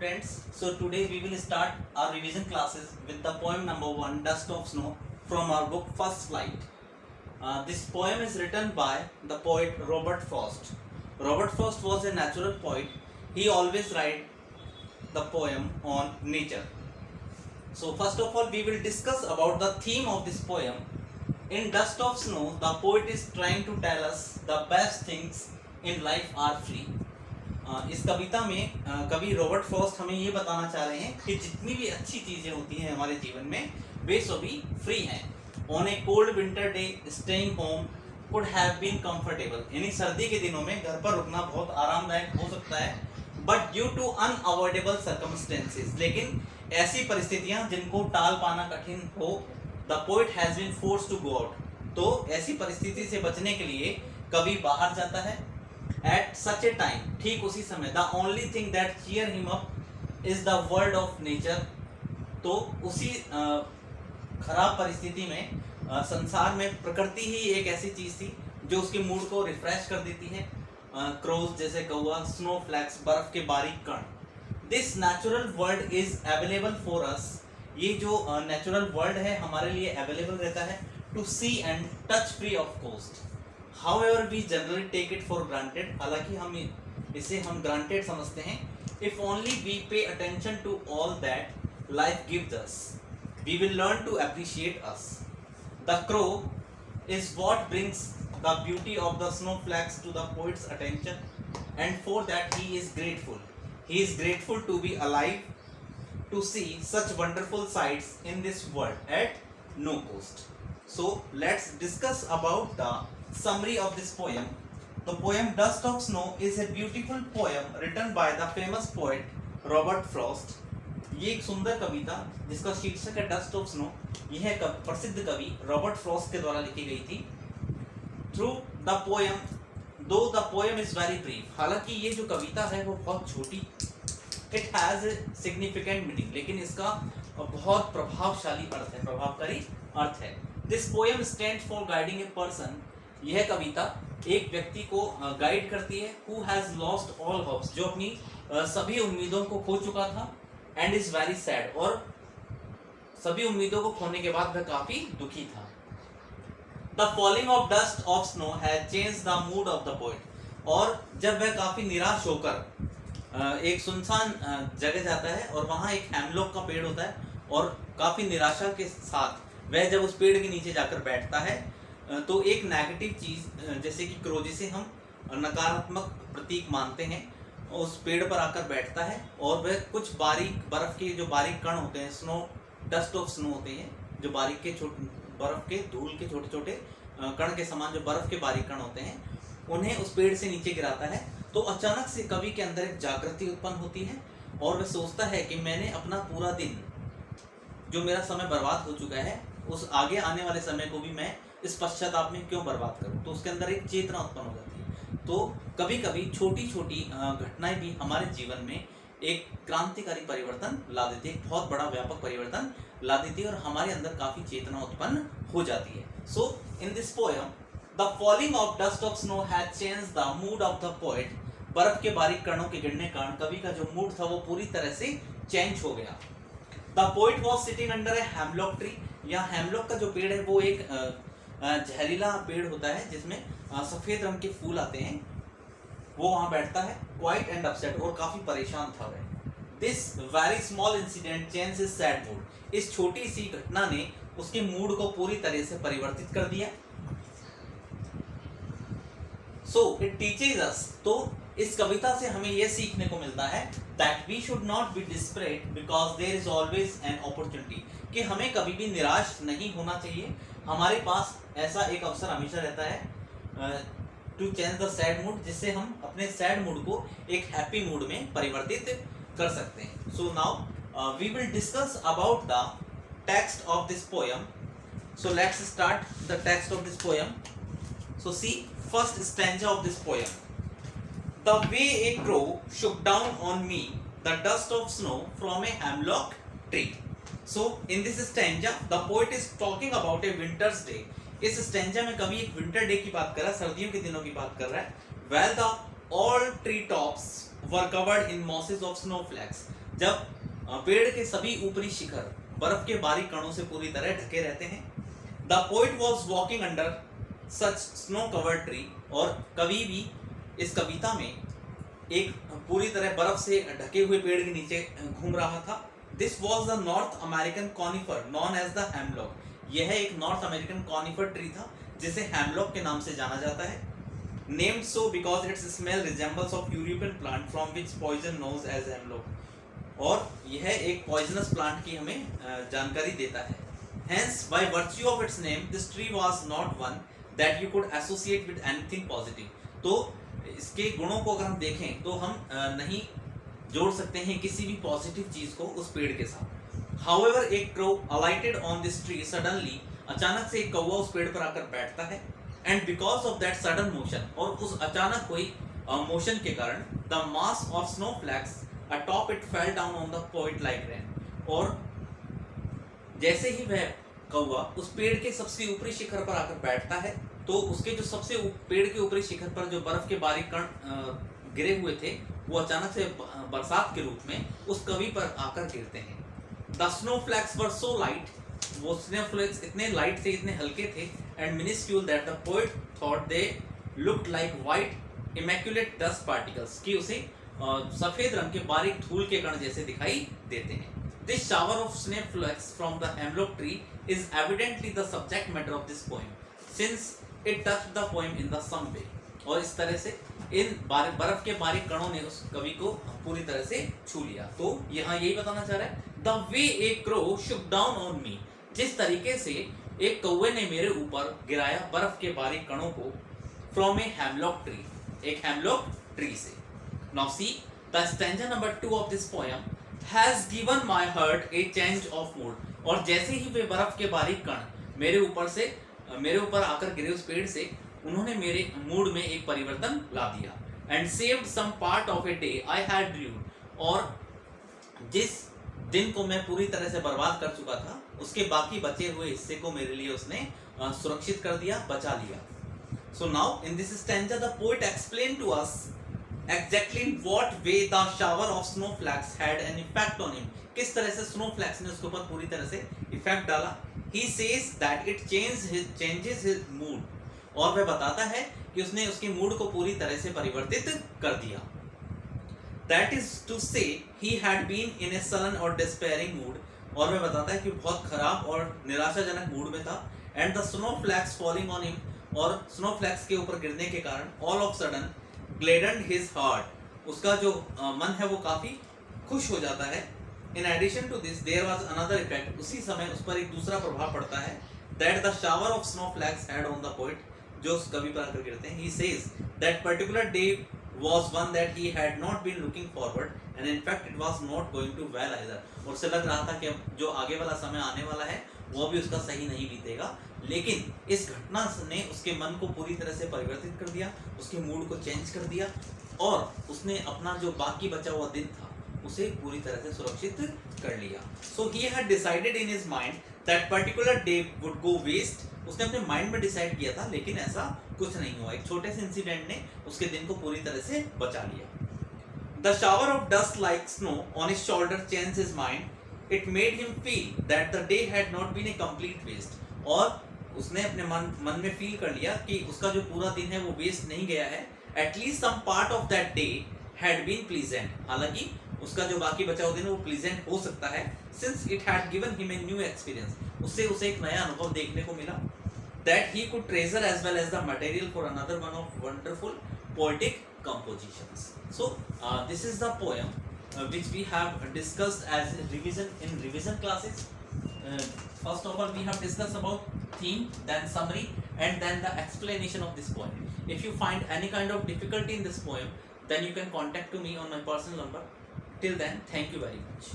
students. So today we will start our revision classes with the poem number 1, Dust of Snow, from our book First Flight. This poem is written by the poet Robert Frost. Robert Frost was a natural poet. He always write the poem on nature. So first of all we will discuss about the theme of this poem. In Dust of Snow, the poet is trying to tell us the best things in life are free. इस कविता में कवि Robert Frost हमें ये बताना चाह रहे हैं कि जितनी भी अच्छी चीज़ें होती हैं हमारे जीवन में वे सभी फ्री हैं. On a cold winter day staying home could have been comfortable. यानी सर्दी के दिनों में घर पर रुकना बहुत आरामदायक हो सकता है, but due to unavoidable circumstances, लेकिन ऐसी परिस्थितियां जिनको टाल पाना कठिन हो, the poet has been forced to go out. तो ऐसी परिस्थिति से बचने के लिए कवि बाहर जाता है. At such a time, ठीक उसी समय, the only thing that cheer him up is the world of nature. तो उसी खराब परिस्थिति में संसार में प्रकृति ही एक ऐसी चीज थी जो उसके मूड को रिफ्रेश कर देती है. क्रोज जैसे कौवा, स्नो फ्लैक्स, बर्फ के बारीक कण. This natural world is available for us. ये जो नेचुरल वर्ल्ड है हमारे लिए अवेलेबल रहता है to see and touch free of cost. However, we generally take it for granted. हालांकि हम इसे granted समझते हैं. If only we pay attention to all that life gives us, we will learn to appreciate us. The crow is what brings the beauty of the snowflakes to the poet's attention, and for that he is grateful. He is grateful to be alive, to see such wonderful sights in this world at no cost. So let's discuss about the summary of this poem. The poem Dust of Snow is a beautiful poem written by the famous poet Robert Frost. ये एक सुंदर कविता जिसका शीर्षक है dust of snow, यह प्रसिद्ध कवि Robert Frost के द्वारा लिखी गई थी. थ्रू द पोएम, दो the poem is very brief. हालांकि ये जो कविता है वो बहुत छोटी, it has a significant meaning, लेकिन इसका बहुत प्रभावशाली अर्थ है, प्रभावकारी अर्थ है. This poem stand for guiding a person. यह कविता एक व्यक्ति को गाइड करती है who has lost all hopes, जो अपनी सभी उम्मीदों को खो चुका था, एंड इज वेरी सैड, और सभी उम्मीदों को खोने के बाद वह काफी दुखी था. The falling of dust of snow has changed the mood of the poet. और जब वह काफी निराश होकर एक सुनसान जगह जाता है और वहां एक हेमलॉक का पेड़ होता है, और काफी निराशा के साथ वह जब उस पेड़ के नीचे जाकर बैठता है तो एक नेगेटिव चीज जैसे कि क्रो, जिसे हम नकारात्मक प्रतीक मानते हैं, उस पेड़ पर आकर बैठता है, और वह कुछ बारीक बर्फ के जो बारीक कण होते हैं, स्नो डस्ट ऑफ स्नो होते हैं, जो बारीक के बर्फ के धूल के छोटे छोटे कण के समान जो बर्फ के बारीक कण होते हैं, उन्हें उस पेड़ से नीचे गिराता है. तो अचानक से कवि के अंदर एक जागृति उत्पन्न होती है और वह सोचता है कि मैंने अपना पूरा दिन, जो मेरा समय बर्बाद हो चुका है, उस आगे आने वाले समय को भी मैं इस पश्चाताप में क्यों बर्बाद करूं. तो उसके अंदर एक चेतना उत्पन्न हो जाती है. तो कभी कभी छोटी छोटी घटनाएं भी हमारे जीवन में एक क्रांतिकारी परिवर्तन ला देती है, एक बहुत बड़ा व्यापक परिवर्तन ला देती है, और हमारे अंदर काफी चेतना उत्पन्न हो जाती है. So in this poem the falling of dust of snow has changed the mood of the poet. बर्फ के बारीक कणों के गिरने के कारण कवि का जो मूड था वो पूरी तरह से चेंज हो गया. The poet was sitting under a hemlock tree. या हेमलॉक का जो पेड़ है वो एक जहरीला पेड़ होता है जिसमें सफेद रंग के फूल आते हैं. वो वहां बैठता है क्वाइट एंड अपसेट, और काफी परेशान था वह. This very small incident change his sad mood. इस छोटी सी घटना ने उसके मूड को पूरी तरह से परिवर्तित कर दिया. सो इट टीचेज अस. तो इस कविता से हमें यह सीखने को मिलता है that we should not be desperate because there is always an opportunity. कि हमें कभी भी निराश नहीं होना चाहिए. हमारे पास ऐसा एक अवसर हमेशा रहता है to change the sad mood, जिससे हम अपने सैड मूड को एक हैप्पी मूड में परिवर्तित कर सकते हैं. So now we will discuss about the text of this poem. So let's start the text of this poem. So see first stanza of this poem. The way a crow shook down on me the dust of snow from a hemlock tree. So in this stanza the poet is talking about a winter's day. इस stanza में कवि एक winter day की बात कर रहा है, सर्दियों के दिनों की बात कर रहा है. While the all tree tops were covered in masses of snowflakes. जब पेड़ के सभी ऊपरी शिखर बर्फ के बारीक कणों से पूरी तरह ढके रहते हैं. The poet was walking under such snow-covered tree. और कवि भी इस कविता में एक पूरी तरह बर्फ से ढके हुए पेड़ के नीचे घूम रहा था. This was the North American conifer known as the hemlock. यह एक नॉर्थ अमेरिकन कॉनिफर ट्री था जिसे हैमलॉक के नाम से जाना जाता है. Named so because its smell resembles of European plant from which poison known as hemlock. और यह एक poisonous plant की हमें जानकारी देता है. Hence, by virtue of its name, this tree was not one that you could associate with anything positive. तो इसके गुणों को अगर हम देखें तो हम नहीं जोड़ सकते हैं किसी भी पॉजिटिव चीज को उस पेड़ के साथ. However, a crow alighted on this tree suddenly. अचानक से एक कौवा उस पेड़ पर आकर बैठता है. And because of that sudden motion, और उस अचानक हुई मोशन के कारण, the mass of snowflakes atop it fell down on the poet like rain. और जैसे ही वह कौवा उस पेड़ के सबसे ऊपरी शिखर पर आकर बैठता है तो उसके जो सबसे पेड़ के ऊपरी शिखर पर जो बर्फ के बारीक कण गिरे हुए थे वो अचानक से बरसात के रूप में उस कवि पर आकर गिरते हैं. The snowflakes were so light. वो snowflakes इतने लाइट थे, इतने हल्के थे and minuscule that the poet thought they looked like white immaculate dust particles. कि उसे सफेद रंग के बारीक धूल के कण जैसे दिखाई देते हैं. This shower of snowflakes from the hemlock tree is evidently the subject matter of this poem, since it touched the poem in the some way. और इस तरह से इन बर्फ के बारीक कणों ने उस कवि को पूरी तरह से छू लिया. तो यहाँ यही बताना चाह रहा है, The way a crow shook down on me. जिस तरीके से एक कौवे ने मेरे ऊपर गिराया बर्फ के बारीक कणों को, from a hemlock tree. एक hemlock tree से. Now see, the stanza number 2 of this poem has given my heart a change of mood. और जैसे ही वे बर्फ के बारीक कण मेरे ऊपर आकर गिरे उस पेड़ से, उन्होंने मेरे मूड में एक परिवर्तन ला दिया. And saved some part of a day I had ruined. और जिस दिन को मैं पूरी तरह से बर्बाद कर चुका था उसके बाकी बचे हुए हिस्से को मेरे लिए उसने सुरक्षित कर दिया, बचा लिया. So now in this stanza the poet explained to us exactly in what way the shower of snowflakes had an effect on him. किस तरह से snowflakes ने उसके ऊपर पूरी तरह से इफेक्ट डाला. He says that it changes his mood. और वह बताता है कि उसने उसके मूड को पूरी तरह से परिवर्तित कर दिया. That is to say, he had been in a sullen or despairing mood. और वह बताता है कि बहुत खराब और निराशाजनक मूड में था. And the snowflakes falling on him, और snowflakes के ऊपर गिरने के कारण all of sudden gladdened his heart. उसका जो मन है वो काफी खुश हो जाता है. In addition to this, there was another effect. उसी समय उस पर एक दूसरा प्रभाव पड़ता है. That the shower of snowflakes had on the poet. जो उस कवि पर आकर गिरते हैं. He says that particular day was one that he had not been looking forward, and in fact it was not going to well either. और उसे लग रहा था कि जो आगे वाला समय आने वाला है वो भी उसका सही नहीं बीतेगा. लेकिन इस घटना ने उसके मन को पूरी तरह से परिवर्तित कर दिया, उसके मूड को चेंज कर दिया और उसने अपना जो बाकी बचा हुआ दिन था उसे पूरी तरह से सुरक्षित कर लिया. So he had decided in his mind that particular day would go waste. उसने अपने माइंड में डिसाइड किया था लेकिन ऐसा कुछ नहीं हुआ. एक छोटे से इंसिडेंट ने उसके दिन को पूरी तरह से बचा लिया. The shower of dust like snow on his shoulder changed his mind. It made him feel that the day had not been a complete waste. और उसने अपने मन में फील कर लिया कि उसका जो पूरा दिन है वो वेस्ट नहीं गया है. At least some part of that day had been pleasant. हालांकि उसका जो बाकी बचा हुआ दिन है वो प्लीजेंट हो सकता है. Since it had given him a new experience. उससे उसे एक नया अनुभव देखने को मिला. That he could treasure as well as the material for another one of wonderful poetic compositions. So this is the poem which we have discussed as revision classes. First of all we have discussed about theme, then summary, and then the explanation of this poem. If you find any kind of difficulty in this poem, then you can contact to me on my personal number. Till then, thank you very much.